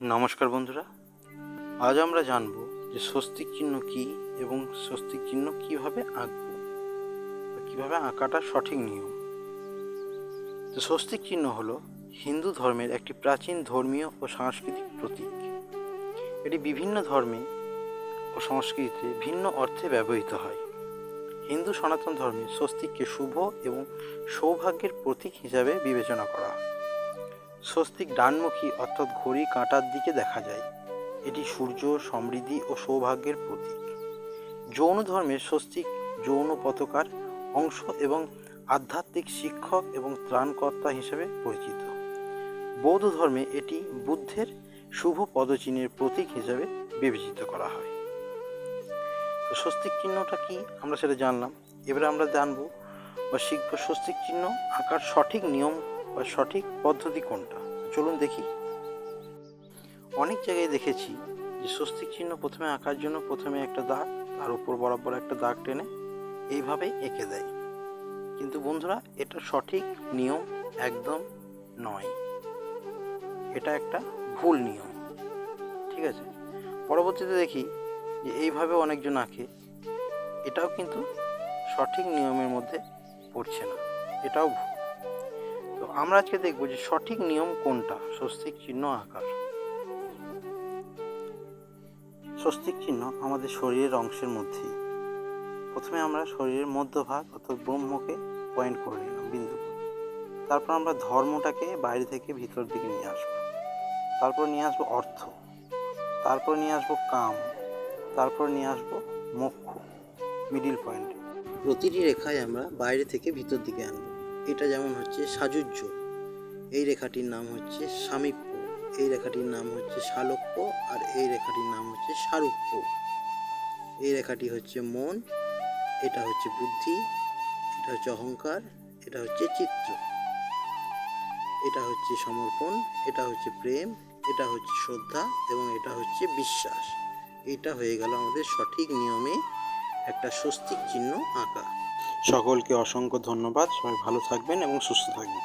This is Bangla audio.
নমস্কার বন্ধুরা, আজ আমরা জানব যে স্বস্তিক চিহ্ন কী এবং স্বস্তিক চিহ্ন কীভাবে আঁকব বা কীভাবে আঁকাটা সঠিক নিয়ম। তো স্বস্তিক চিহ্ন হলো হিন্দু ধর্মের একটি প্রাচীন ধর্মীয় ও সাংস্কৃতিক প্রতীক। এটি বিভিন্ন ধর্মে ও সংস্কৃতিতে ভিন্ন অর্থে ব্যবহৃত হয়। হিন্দু সনাতন ধর্মে স্বস্তিককে শুভ এবং সৌভাগ্যের প্রতীক হিসাবে বিবেচনা করা হয়। স্বস্তিক ডানমুখী অর্থাৎ ঘড়ি কাঁটার দিকে দেখা যায়। এটি সূর্য, সমৃদ্ধি ও সৌভাগ্যের প্রতীক। জৈন ধর্মের স্বস্তিক যৌন পতাকার অংশ এবং আধ্যাত্মিক শিক্ষক এবং ত্রাণকর্তা হিসেবে পরিচিত। বৌদ্ধ ধর্মে এটি বুদ্ধের শুভ পদচিহ্নের প্রতীক হিসাবে বিবেচিত করা হয়। তো স্বস্তিক চিহ্নটা কি আমরা সেটা জানলাম। এবারে আমরা জানবো বা শিখব স্বস্তিক চিহ্ন আঁকার সঠিক নিয়ম বা সঠিক পদ্ধতি কোনটা। চলুন দেখি। অনেক জায়গায় দেখেছি যে স্বস্তিক চিহ্ন প্রথমে আঁকার জন্য প্রথমে একটা দাগ, তার উপর বরাবর একটা দাগ টেনে এইভাবেই এঁকে দেয়। কিন্তু বন্ধুরা, এটা সঠিক নিয়ম একদম নয়, এটা একটা ভুল নিয়ম। ঠিক আছে, পরবর্তীতে দেখি যে এইভাবে অনেকজন আঁকে, এটাও কিন্তু সঠিক নিয়মের মধ্যে পড়ছে না, এটাও ভুল। তো আমরা আজকে দেখব যে সঠিক নিয়ম কোনটা স্বস্তিক চিহ্ন আঁকার। স্বস্তিক চিহ্ন আমাদের শরীরের অংশের মধ্যেই। প্রথমে আমরা শরীরের মধ্যভাগ অর্থাৎ ব্রহ্মকে পয়েন্ট করে নিলাম, বিন্দু করে। তারপর আমরা ধর্মটাকে বাইরে থেকে ভিতর দিকে নিয়ে আসবো। তারপর নিয়ে আসবো অর্থ, তারপর নিয়ে আসবো কাম, তারপর নিয়ে আসবো মোক্ষ, মিডিল পয়েন্টে। প্রতিটি রেখায় আমরা বাইরে থেকে ভিতর দিকে আনবো। এটা যেমন হচ্ছে সাযুজ্য, এই রেখাটির নাম হচ্ছে সামীপ্য, এই রেখাটির নাম হচ্ছে সালোক্য, আর এই রেখাটির নাম হচ্ছে সারূপ্য। এই রেখাটি হচ্ছে মন, এটা হচ্ছে বুদ্ধি, এটা হচ্ছে অহংকার, এটা হচ্ছে চিত্ত, এটা হচ্ছে সমর্পণ, এটা হচ্ছে প্রেম, এটা হচ্ছে শ্রদ্ধা এবং এটা হচ্ছে বিশ্বাস। এটা হয়ে গেল আমাদের সঠিক নিয়মে একটা স্বস্তিক চিহ্ন আঁকা। সকলকে অসংখ্য ধন্যবাদ। সবাই ভালো থাকবেন এবং সুস্থ থাকবেন।